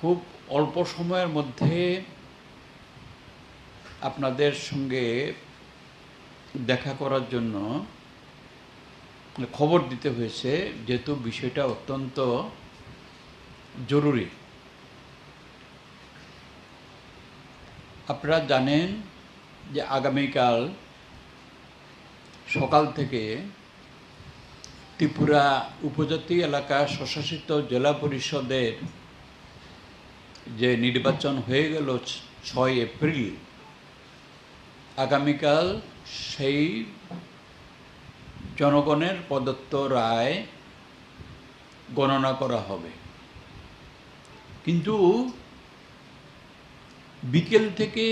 খুব অল্প সময়ের মধ্যে আপনাদের সঙ্গে দেখা করার জন্য খবর দিতে হয়েছে, যেহেতু বিষয়টা অত্যন্ত জরুরি। আপনারা জানেন যে আগামীকাল সকাল থেকে ত্রিপুরা উপজাতি এলাকা স্বশাসিত জেলা পরিষদের যে নির্বাচন হয়ে গেল 6 এপ্রিল, আগামীকাল সেই জনগণের প্রদত্ত রায় গণনা করা হবে। কিন্তু বিকেল থেকে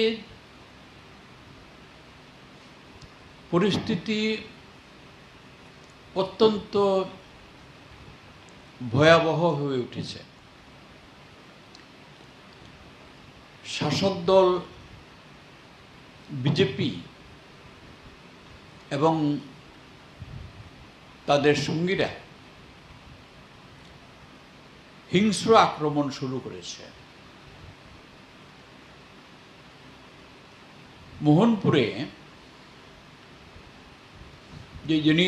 পরিস্থিতি অত্যন্ত ভয়াবহ হয়ে উঠেছে। শাসক দল বিজেপি এবং তাদের সঙ্গীরা হিংস্র আক্রমণ শুরু করেছে। মোহনপুরে যিনি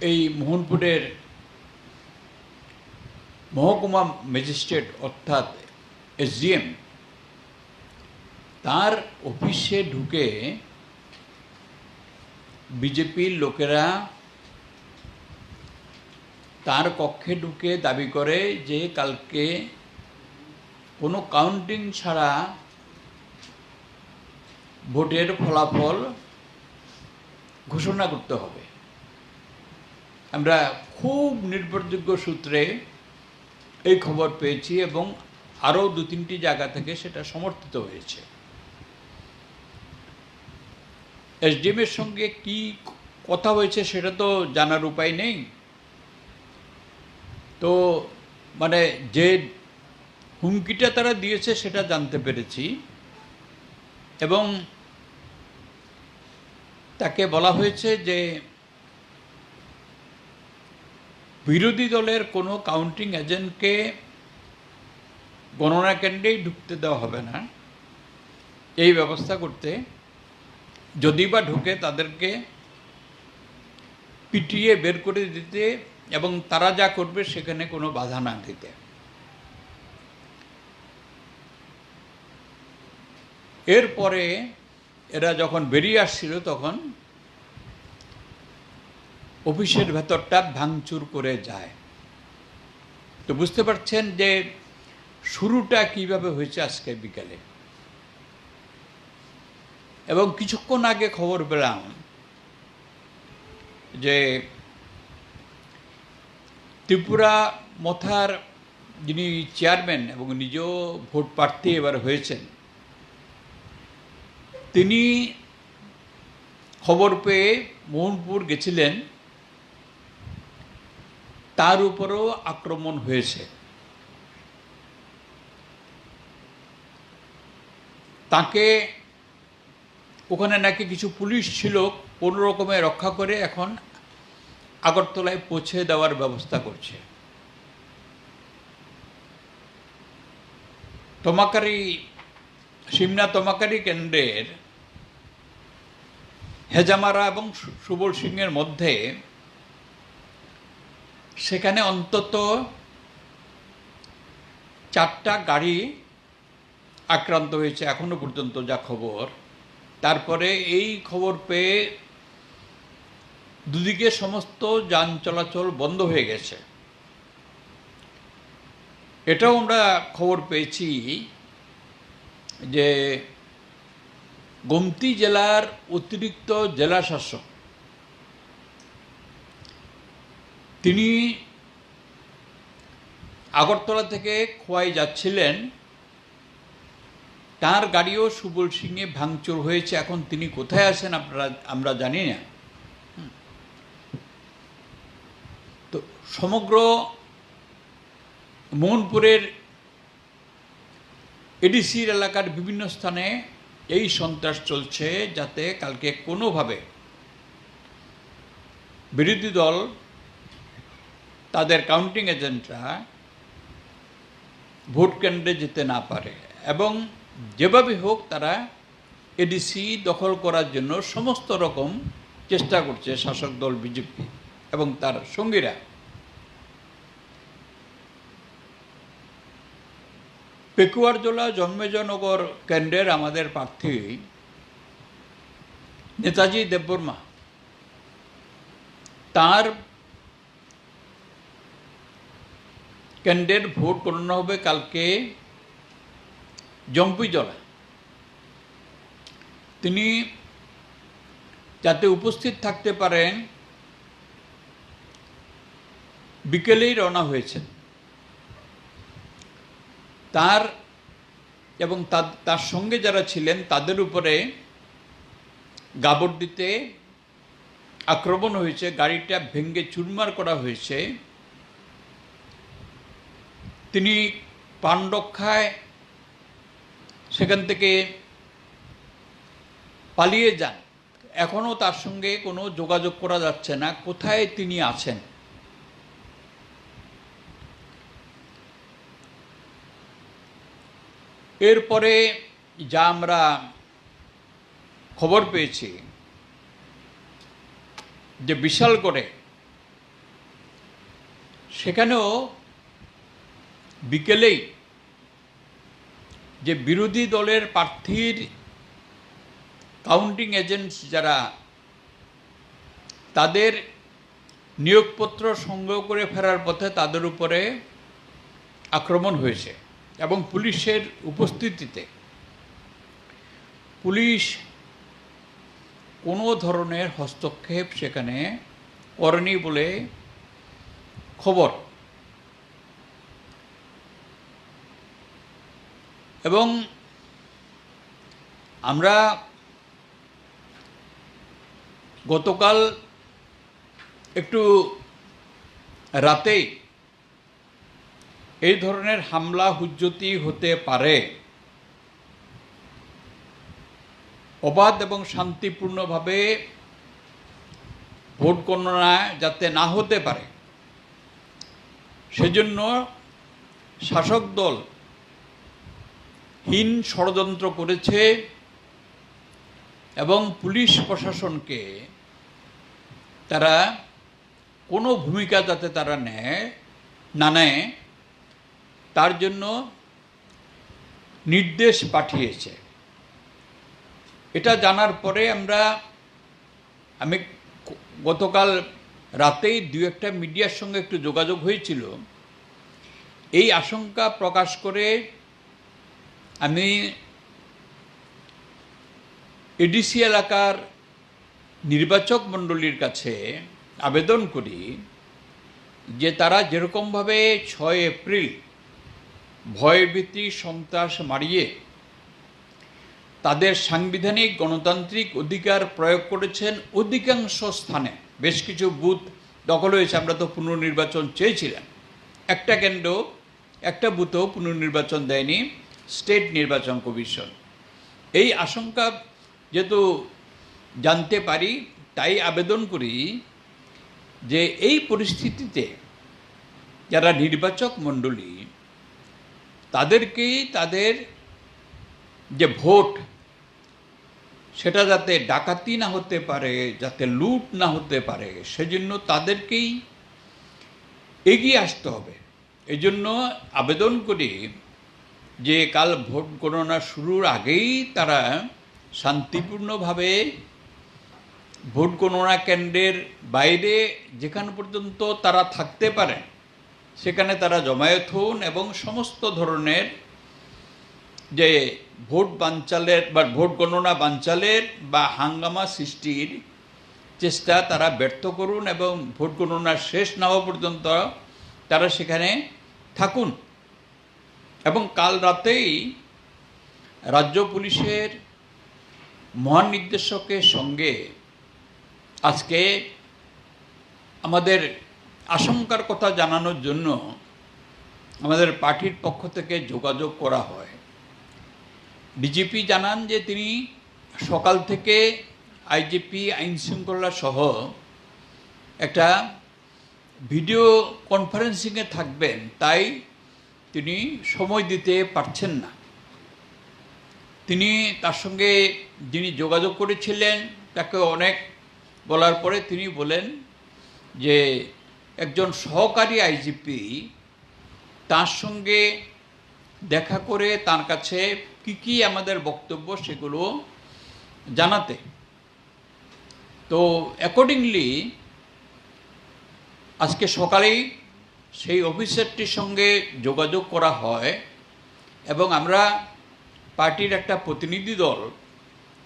এই মোহনপুরের মহকুমা ম্যাজিস্ট্রেট অর্থাৎ এসডিএম, তার অফিসে ঢুকে বিজেপির লোকেরা তার কক্ষে ঢুকে দাবি করে যে কালকে কোনো কাউন্টিং ছাড়া ভোটের ফলাফল ঘোষণা করতে হবে। আমরা খুব নির্ভরযোগ্য সূত্রে এই খবর পেয়েছি এবং আরও 2-3টি জায়গা থেকে সেটা সমর্থিত হয়েছে। এসডিএমের সঙ্গে কি কথা হয়েছে সেটা তো জানার উপায় নেই। তো মানে যে হুমকিটা তারা দিয়েছে সেটা জানতে পেরেছি এবং তাকে বলা হয়েছে যে বিরোধী দলের কোনো কাউন্টিং এজেন্টকে গণনা কেন্দ্রেই ঢুকতে দেওয়া হবে না, এই ব্যবস্থা করতে। যদি বা ঢুকে তাদেরকে পিটিয়ে বের করে দিতে এবং তারা যা করবে সেখানে কোনো বাধা না দিতে। এরপরে এরা যখন বেরিয়ে আসছিল তখন অফিসের ভেতরটা ভাঙচুর করে যায়। তো বুঝতে পারছেন যে শুরুটা কিভাবে হয়েছে আজকে বিকালে। এবং কিছুক্ষণ আগে খবর পেলাম যে ত্রিপুরা মথার যিনি চেয়ারম্যান এবং নিজেও ভোট প্রার্থী এবার হয়েছেন, তিনি খবর পেয়ে মোহনপুর গেছিলেন, তার উপরও আক্রমণ হয়েছে। তাকে ওখানে নাকি কিছু পুলিশ ছিল, কোনো রকমে রক্ষা করে এখন আগরতলায় পৌঁছে দেওয়ার ব্যবস্থা করছে। সিমনা তমাকারি কেন্দ্রের হেজামারা এবং সুবল সিংয়ের মধ্যে সেখানে অন্তত 4টা গাড়ি আক্রান্ত হয়েছে এখনো পর্যন্ত যা খবর। তারপরে এই খবর পেয়ে দুদিকে সমস্ত যান চলাচল বন্ধ হয়ে গেছে। এটাও আমরা খবর পেয়েছি যে গোমতী জেলার অতিরিক্ত জেলা শাসক তিনি আগরতলা থেকে খোয়াই যাচ্ছিলেন, তার গাড়িও সুবল সিংয়ে ভাঙচুর হয়েছে। এখন তিনি কোথায় আছেন আমরা জানি না। তো সমগ্র মোহনপুরের এডিসির এলাকার বিভিন্ন স্থানে এই সন্ত্রাস চলছে, যাতে কালকে কোনোভাবে বিরোধী দল তাদের কাউন্টিং এজেন্টরা ভোট কেন্দ্রে যেতে না পারে, এবং যেভাবে হোক তারা এডিসি দখল করার জন্য সমস্ত রকম চেষ্টা করছে শাসক দল বিজেপি এবং তার সঙ্গীরা। পেকুয়ারজোলা জন্মেজয়নগর কেন্দ্রের আমাদের প্রার্থী নেতাজি দেববর্মা, তার কেন্দ্রের ভোট গণনা হবে কালকে জম্পিজলা। তিনি যাতে উপস্থিত থাকতে পারেন বিকেলেই রওনা হয়েছেন। তার এবং তার সঙ্গে যারা ছিলেন তাদের উপরে গাবর্দিতে আক্রমণ হয়েছে, গাড়িটা ভেঙে চুরমার করা হয়েছে। তিনি প্রাণ রক্ষায় সেখান থেকে পালিয়ে যান। এখনও তার সঙ্গে কোনো যোগাযোগ করা যাচ্ছে না, কোথায় তিনি আছেন। এরপরে যা আমরা খবর পেয়েছি যে বিশালগড়ে, সেখানেও বিকেলেই যে বিরোধী দলের প্রার্থীর কাউন্টিং এজেন্টস যারা, তাদের নিয়োগপত্র সংগ্রহ করে ফেরার পথে তাদের উপরে আক্রমণ হয়েছে এবং পুলিশের উপস্থিতিতে। পুলিশ কোনো ধরনের হস্তক্ষেপ সেখানে করেনি বলে খবর। এবং আমরা গতকাল একটু রাতেই এই ধরনের হামলা হুজ্জতি হতে পারে, অবাধ এবং শান্তিপূর্ণভাবে ভোট গণনা যাতে না হতে পারে সেজন্য শাসক দল হীন ষড়যন্ত্র করেছে এবং পুলিশ প্রশাসনকে তারা কোনো ভূমিকা যাতে তারা না নেয় তার জন্য নির্দেশ পাঠিয়েছে। এটা জানার পরে আমি গতকাল রাতেই দু একটা মিডিয়ার সঙ্গে একটু যোগাযোগ হয়েছিল। এই আশঙ্কা প্রকাশ করে আমি এডিসি এলাকার নির্বাচক মণ্ডলীর কাছে আবেদন করি যে তারা যেরকমভাবে 6 এপ্রিল ভয়ভীতি সন্ত্রাস মারিয়ে তাদের সাংবিধানিক গণতান্ত্রিক অধিকার প্রয়োগ করেছেন, অধিকাংশ স্থানে বেশ কিছু বুথ দখল হয়েছে। আমরা তো পুনর্নির্বাচন চেয়েছিলাম, একটা কেন্দ্র একটা বুথেও পুনর্নির্বাচন দেয়নি স্টেট নির্বাচন কমিশন। এই আশঙ্কা যেহেতু জানতে পারি, তাই আবেদন করি যে এই পরিস্থিতিতে যারা নির্বাচক মণ্ডলী তাদেরকেই তাদের যে ভোট সেটা যাতে ডাকাতি না হতে পারে, যাতে লুট না হতে পারে, সেজন্য তাদেরকেই এগিয়ে আসতে হবে। এই জন্য আবেদন করি যে কাল ভোট গণনা শুরুর আগেই তারা শান্তিপূর্ণভাবে ভোট গণনা কেন্দ্রের বাইরে যেখান পর্যন্ত তারা থাকতে পারে সেখানে তারা জমায়েত হন এবং সমস্ত ধরনের যে ভোট বানচালের বা ভোট গণনা বানচালের বা হাঙ্গামা সৃষ্টির চেষ্টা তারা ব্যর্থ করুন এবং ভোট গণনা শেষ না হওয়া পর্যন্ত তারা সেখানে থাকুন। এবং কাল রাতেই রাজ্য পুলিশের মহানির্দেশকের সঙ্গে আজকে আমাদের আশঙ্কার কথা জানানোর জন্য আমাদের পার্টির পক্ষ থেকে যোগাযোগ করা হয়। ডিজিপি জানান যে তিনি সকাল থেকে আইজিপি আইনশৃঙ্খলা সহ একটা ভিডিও কনফারেন্সিংয়ে থাকবেন, তাই তিনি সময় দিতে পারছেন না। তিনি তার সঙ্গে যিনি যোগাযোগ করেছিলেন তাকে অনেক বলার পরে তিনি বলেন যে একজন সহকারী আইজিপি তার সঙ্গে দেখা করে তার কাছে কি কি আমাদের বক্তব্য সেগুলো জানাতে। তো অ্যাকর্ডিংলি আজকে সকালেই সেই অফিসারটির সঙ্গে যোগাযোগ করা হয় এবং আমরা পার্টির একটা প্রতিনিধি দল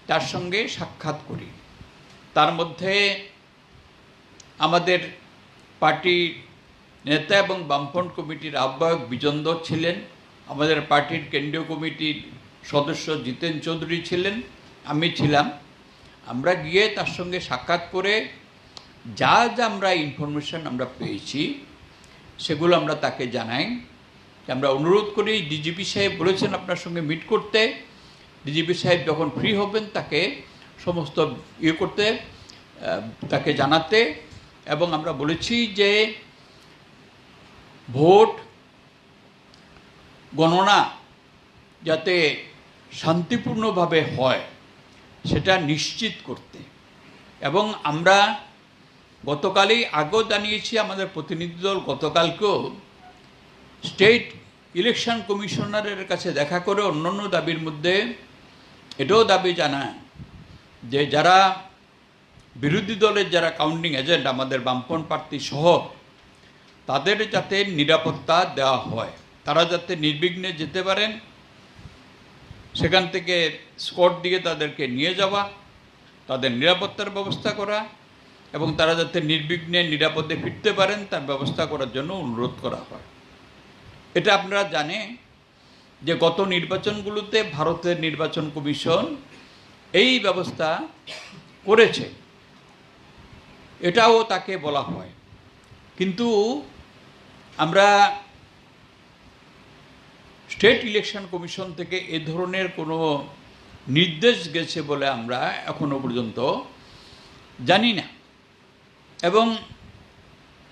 তার সঙ্গে সাক্ষাৎ করি। তার মধ্যে আমাদের পার্টির নেতা এবং বামফ্রন্ট কমিটির আহ্বায়ক বিজন্দর ছিলেন, আমাদের পার্টির কেন্দ্রীয় কমিটির সদস্য জিতেন চৌধুরী ছিলেন, আমি ছিলাম। আমরা গিয়ে তার সঙ্গে সাক্ষাৎ করে যা যা আমরা ইনফরমেশন আমরা পেয়েছি সেগুলো আমরা তাকে জানাই। আমরা অনুরোধ করি, ডিজিপি সাহেব বলেছেন আপনার সঙ্গে মিট করতে, ডিজিপি সাহেব যখন ফ্রি হবেন তাকে সমস্ত করতে, তাকে জানাতে। এবং আমরা বলেছি যে ভোট গণনা যাতে শান্তিপূর্ণভাবে হয় সেটা নিশ্চিত করতে। এবং আমরা গতকালই আগেও জানিয়েছি, আমাদের প্রতিনিধি দল গতকালকেও স্টেট ইলেকশন কমিশনারের কাছে দেখা করে অন্যান্য দাবির মধ্যে এটাও দাবি জানায় যে যারা বিরোধী দলের যারা কাউন্টিং এজেন্ট আমাদের বামপন্থী প্রার্থী সহ তাদের যাতে নিরাপত্তা দেওয়া হয়, তারা যাতে নির্বিঘ্নে যেতে পারেন, সেখান থেকে স্কট দিয়ে তাদেরকে নিয়ে যাওয়া, তাদের নিরাপত্তার ব্যবস্থা করা এবং তারা যাতে নির্বিঘ্নে নিরাপদে ফিরতে পারেন তার ব্যবস্থা করার জন্য অনুরোধ করা হয়। এটা আপনারা জানেন যে গত নির্বাচনগুলোতে ভারতের নির্বাচন কমিশন এই ব্যবস্থা করেছে, এটাও তাকে বলা হয়। কিন্তু আমরা স্টেট ইলেকশন কমিশন থেকে এ ধরনের কোনো নির্দেশ গেছে বলে আমরা এখনো পর্যন্ত জানি না। এবং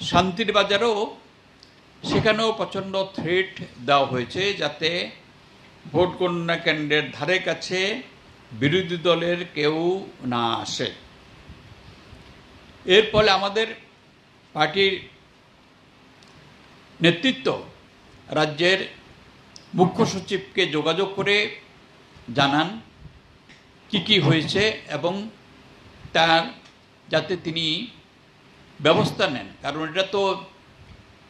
শান্তির বাজারও সেখানেও প্রচণ্ড থ্রেট দেওয়া হয়েছে যাতে ভোট গণনা কেন্দ্রের ধারে কাছে বিরোধী দলের কেউ না আসে। এর ফলে আমাদের পার্টির নেতৃত্ব রাজ্যের মুখ্য সচিবকে যোগাযোগ করে জানান কি কি হয়েছে এবং তার যাতে তিনি ব্যবস্থা নেন। কারণ এটা তো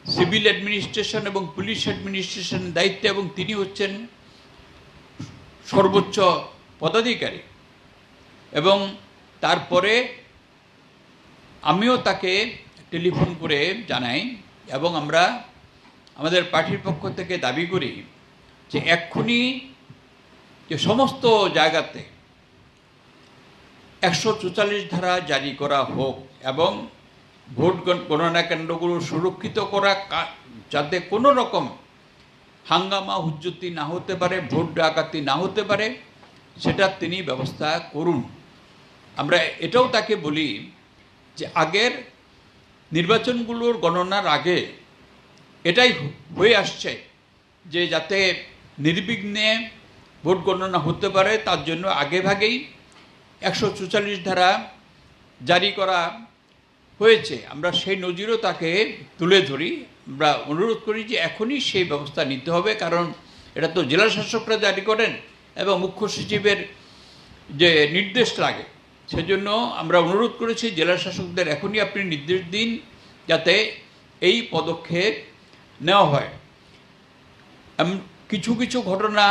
সিভিল অ্যাডমিনিস্ট্রেশন এবং পুলিশ অ্যাডমিনিস্ট্রেশনের দায়িত্ব এবং তিনি হচ্ছেন সর্বোচ্চ পদাধিকারী। এবং তারপরে আমিও তাকে টেলিফোন করে জানাই এবং আমরা আমাদের পার্টির পক্ষ থেকে দাবি করি যে এক্ষুনি যে সমস্ত জায়গাতে 144 ধারা জারি করা হোক এবং ভোট গণনা কেন্দ্রগুলো সুরক্ষিত করা, যাতে কোনো রকম হাঙ্গামা হুজ্জতি না হতে পারে, ভোট ডাকাতি না হতে পারে, সেটা তিনি ব্যবস্থা করুন। আমরা এটাও তাকে বলি যে আগের নির্বাচনগুলোর গণনার আগে এটাই হয়ে আসছে যে যাতে নির্বিঘ্নে ভোট গণনা হতে পারে তার জন্য আগেভাগেই 144 ধারা জারি করা হয়েছে। আমরা সেই নজিরও তাকে তুলে ধরি। আমরা অনুরোধ করি যে এখনই সেই ব্যবস্থা নিতে হবে, কারণ এটা তো জেলা শাসকরা জারি করেন এবং মুখ্য সচিবের যে নির্দেশ লাগে, সেজন্য আমরা অনুরোধ করেছি জেলা শাসকদের এখনই আপনি নির্দেশ দিন যাতে এই পদক্ষেপ নেওয়া হয়। কিছু কিছু ঘটনা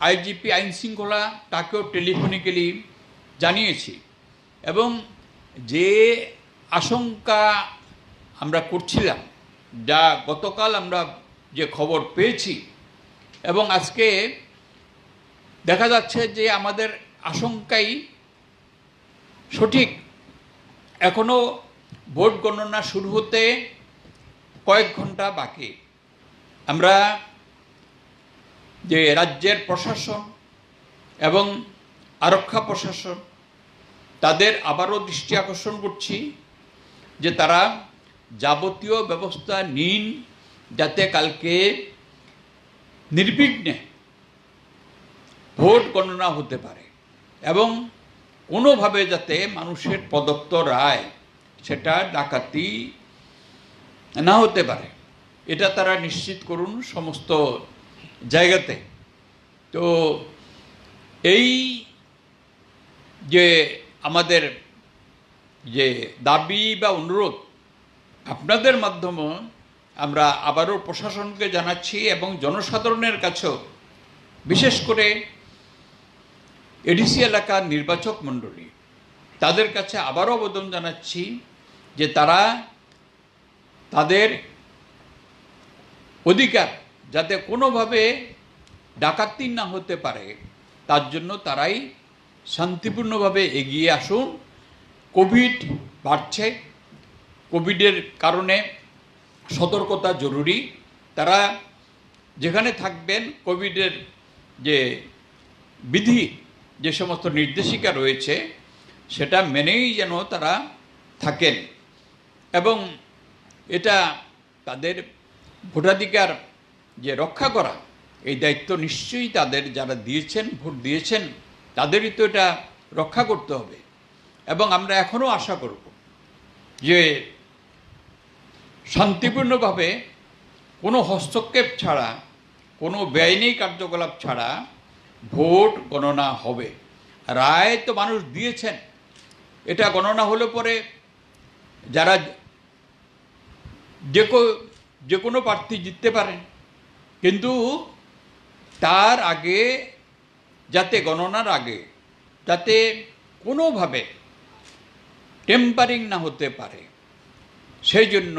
আইজিপি আইন শৃঙ্খলা তাকেও টেলিফোনিক্যালি জানিয়েছি এবং যে আশঙ্কা আমরা করছিলাম, যা গতকাল আমরা যে খবর পেয়েছি এবং আজকে দেখা যাচ্ছে যে আমাদের আশঙ্কাই সঠিক। এখনও ভোট গণনা শুরু হতে কয়েক ঘন্টা বাকি। আমরা যে রাজ্যের প্রশাসন এবং আরক্ষা প্রশাসন তাদের আবারও দৃষ্টি আকর্ষণ করছি যে তারা যাবতীয় ব্যবস্থা নিন যাতে কালকে নির্বিঘ্নে ভোট গণনা হতে পারে এবং কোনোভাবে যাতে মানুষের প্রদত্ত রায় সেটা ডাকাতি না হতে পারে, এটা তারা নিশ্চিত করুন সমস্ত জায়গাতে। তো এই যে আমাদের যে দাবি বা অনুরোধ আপনাদের মাধ্যমে আমরা আবারও প্রশাসনকে জানাচ্ছি এবং জনসাধারণের কাছেও, বিশেষ করে এডিসি এলাকার নির্বাচক মণ্ডলী, তাদের কাছে আবারও আবেদন জানাচ্ছি যে তারা তাদের অধিকার যাতে কোনোভাবে ডাকাতি না হতে পারে তার জন্য তারাই শান্তিপূর্ণভাবে এগিয়ে আসুন। কোভিড বাড়ছে, কোভিডের কারণে সতর্কতা জরুরি। তারা যেখানে থাকবেন কোভিডের যে বিধি, যে সমস্ত নির্দেশিকা রয়েছে সেটা মেনেই যেন তারা থাকেন এবং এটা তাদের ভোটাধিকার যে রক্ষা করা, এই দায়িত্ব নিশ্চয়ই তাদের, যারা দিয়েছেন, ভোট দিয়েছেন, তাদেরই তো এটা রক্ষা করতে হবে। এবং আমরা এখনও আশা করব যে শান্তিপূর্ণভাবে কোনো হস্তক্ষেপ ছাড়া, কোনো বেআইনি কার্যকলাপ ছাড়া ভোট গণনা হবে। রায় তো মানুষ দিয়েছেন, এটা গণনা হলে পরে যারা যে কোনো প্রার্থী জিততে পারেন, কিন্তু তার আগে যাতে, গণনার আগে যাতে কোনোভাবে টেম্পারিং না হতে পারে, সেই জন্য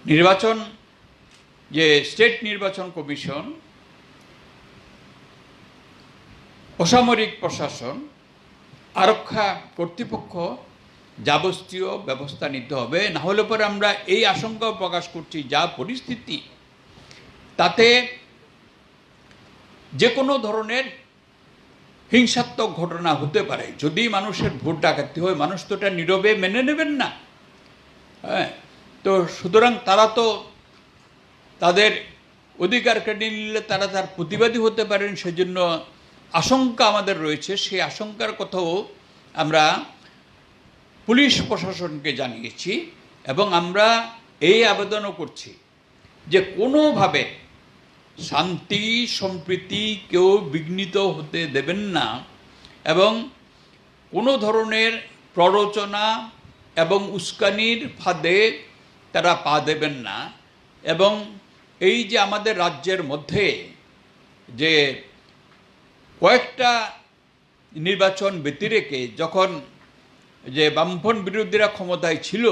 নির্বাচন, যে স্টেট নির্বাচন কমিশন, অসামরিক প্রশাসন, আরক্ষা কর্তৃপক্ষ যাবতীয় ব্যবস্থা নিতে হবে। না হলে পরে আমরা এই আশঙ্কাও প্রকাশ করছি, যা পরিস্থিতি তাতে যে কোনো ধরনের হিংসাত্মক ঘটনা হতে পারে। যদি মানুষের ভোট ডাকাতি হয়, মানুষ তো এটা নীরবে মেনে নেবেন না। হ্যাঁ, তো সুতরাং তারা তো তাদের অধিকার কেড়ে নিলে তারা তার প্রতিবাদী হতে পারেন, সেজন্য আশঙ্কা আমাদের রয়েছে। সেই আশঙ্কার কথাও আমরা পুলিশ প্রশাসনকে জানিয়েছি এবং আমরা এই আবেদনও করছি যে কোনোভাবে শান্তি সম্প্রীতি কেউ বিঘ্নিত হতে দেবেন না এবং কোনো ধরনের প্ররোচনা এবং উস্কানির ফাঁদে তারা পা দেবেন না। এবং এই যে আমাদের রাজ্যের মধ্যে যে কয়েকটা নির্বাচন ব্যতিরেকে যখন যে বামফ্রন্ট বিরোধীরা ক্ষমতায় ছিল,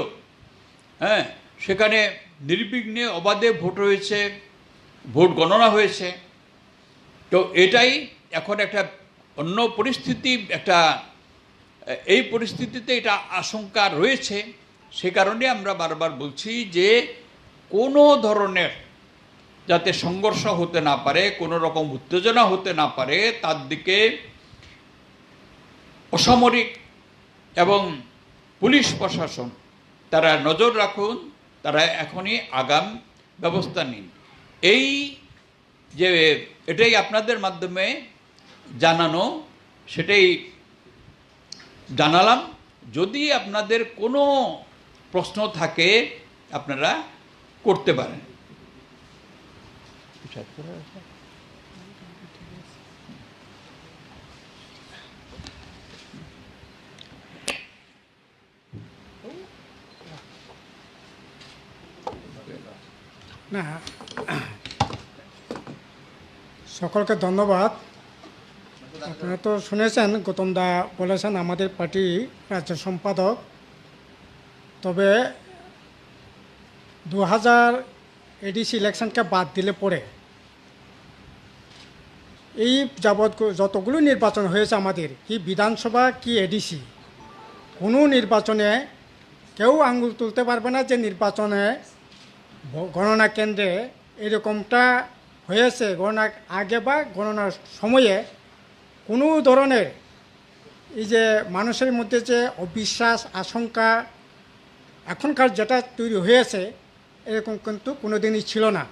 হ্যাঁ, সেখানে নির্বিঘ্নে অবাধে ভোট হয়েছে, ভোট গণনা হয়েছে। তো এটাই এখন একটা অন্য পরিস্থিতি, একটা এই পরিস্থিতিতে এটা আশঙ্কা রয়েছে। সে কারণে আমরা বারবার বলছি যে কোনো ধরনের যাতে সংঘর্ষ হতে না পারে, কোনো রকম উত্তেজনা হতে না পারে, তার দিকে অসামরিক এবং পুলিশ প্রশাসন তারা নজর রাখুন, তারা এখনই আগাম ব্যবস্থা নিন। এই যে এটাই আপনাদের মাধ্যমে জানানো, সেটাই জানালাম। যদি আপনাদের কোনো প্রশ্ন থাকে আপনারা করতে পারেন। না, সকলকে ধন্যবাদ। আপনারা তো শুনেছেন, গৌতম দা বলেছেন আমাদের পার্টি রাজ্য সম্পাদক। তবে 2000 এডিসি ইলেকশনকে বাদ দিলে পরে এই যাবৎ যতগুলো নির্বাচন হয়েছে আমাদের, কি বিধানসভা কি এডিসি, কোনো নির্বাচনে কেউ আঙুল তুলতে পারবে না যে নির্বাচনে গণনা কেন্দ্রে এরকমটা হয়েছে। গণনার আগে বা গণনার সময়ে কোনো ধরনের এই যে মানুষের মধ্যে যে অবিশ্বাস, আশঙ্কা এখনকার যেটা তৈরি হয়েছে, এরকম কিন্তু কোনো দিনই ছিল না।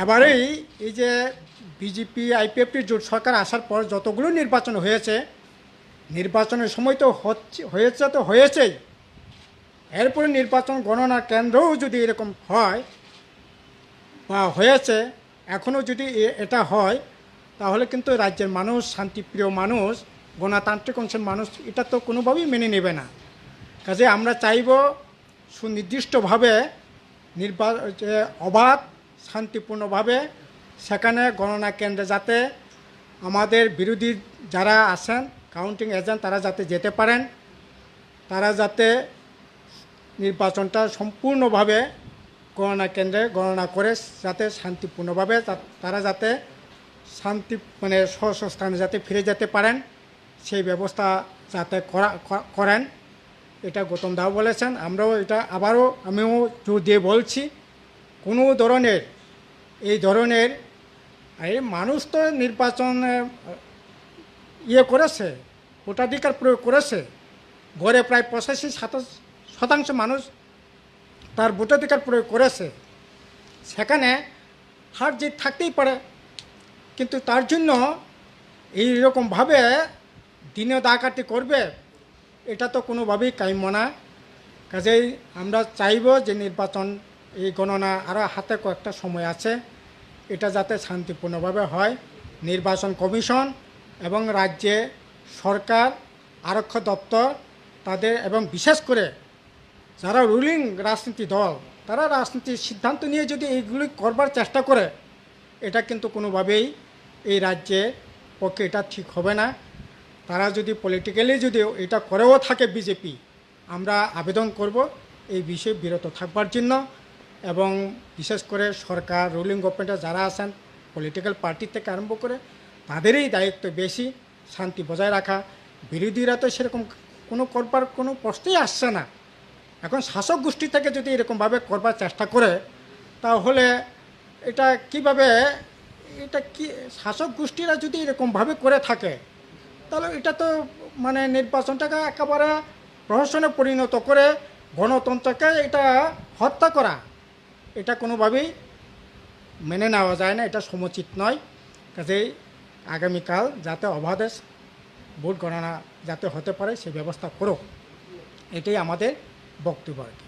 এবারেই এই যে বিজেপি আইপিএফটি জোট সরকার আসার পর যতগুলো নির্বাচন হয়েছে, নির্বাচনের সময় তো হয়েছেই, এরপরে নির্বাচন গণনা কেন্দ্রও যদি এরকম হয় বা হয়েছে, এখনও যদি এটা হয়, তাহলে কিন্তু রাজ্যের মানুষ, শান্তিপ্রিয় মানুষ, গণতান্ত্রিক অংশের মানুষ এটা তো কোনোভাবেই মেনে নেবে না। কাজে আমরা চাইব সুনির্দিষ্টভাবে অবাধ শান্তিপূর্ণভাবে সেখানে গণনা কেন্দ্রে যাতে আমাদের বিরোধী যারা আছেন কাউন্টিং এজেন্ট তারা যাতে যেতে পারেন, তারা যাতে নির্বাচনটা সম্পূর্ণভাবে গণনা কেন্দ্রে গণনা করে যাতে শান্তিপূর্ণভাবে তারা যাতে স্থানে যাতে ফিরে যেতে পারেন, সেই ব্যবস্থা যাতে করেন। এটা গৌতম দাও বলেছেন, আমরাও এটা আবারও আমিও জোর দিয়ে বলছি, কোনো ধরনের এই ধরনের মানুষ তো নির্বাচন করেছে, ভোটাধিকার প্রয়োগ করেছে, গড়ে প্রায় 85-87% মানুষ তার ভোটাধিকার প্রয়োগ করেছে। সেখানে হার জিত থাকতেই পারে, কিন্তু তার জন্য এইরকমভাবে দিনে ডাকাতি করবে, এটা তো কোনোভাবেই কাম্য না। কাজেই আমরা চাইব যে নির্বাচন এই গণনা আরও হাতে কয়েকটা সময় আছে, এটা যাতে শান্তিপূর্ণভাবে হয়। নির্বাচন কমিশন এবং রাজ্যে সরকার, আরক্ষা দপ্তর তাদের এবং বিশেষ করে যারা রুলিং রাজনীতি দল তারা রাজনীতির সিদ্ধান্ত নিয়ে যদি এইগুলি করবার চেষ্টা করে, এটা কিন্তু কোনোভাবেই এই রাজ্যের পক্ষে এটা ঠিক হবে না। তারা যদি পলিটিক্যালি যদি এটা করেও থাকে বিজেপি, আমরা আবেদন করব এই বিষয়ে বিরত থাকবার জন্য, এবং বিশেষ করে সরকার, রুলিং গভর্নমেন্টে যারা আছেন পলিটিক্যাল পার্টি থেকে আরম্ভ করে তাদেরই দায়িত্ব বেশি শান্তি বজায় রাখা। বিরোধীরা তো সেরকম করবার কোনো প্রশ্নই আসছে না। এখন শাসক গোষ্ঠী থেকে যদি এরকমভাবে করবার চেষ্টা করে, তাহলে এটা কিভাবে, এটা কি শাসক গোষ্ঠীরা যদি এরকমভাবে করে থাকে, তাহলে এটা তো নির্বাচনটাকে একেবারে প্রহসনে পরিণত করে গণতন্ত্রকে এটা হত্যা করা, এটা কোনোভাবেই মেনে নেওয়া যায় না, এটা সমুচিত নয়। কাজেই আগামীকাল যাতে অবাধে ভোট গণনা যাতে হতে পারে সেই ব্যবস্থা করো, এটাই আমাদের বক্তব্য আর কি।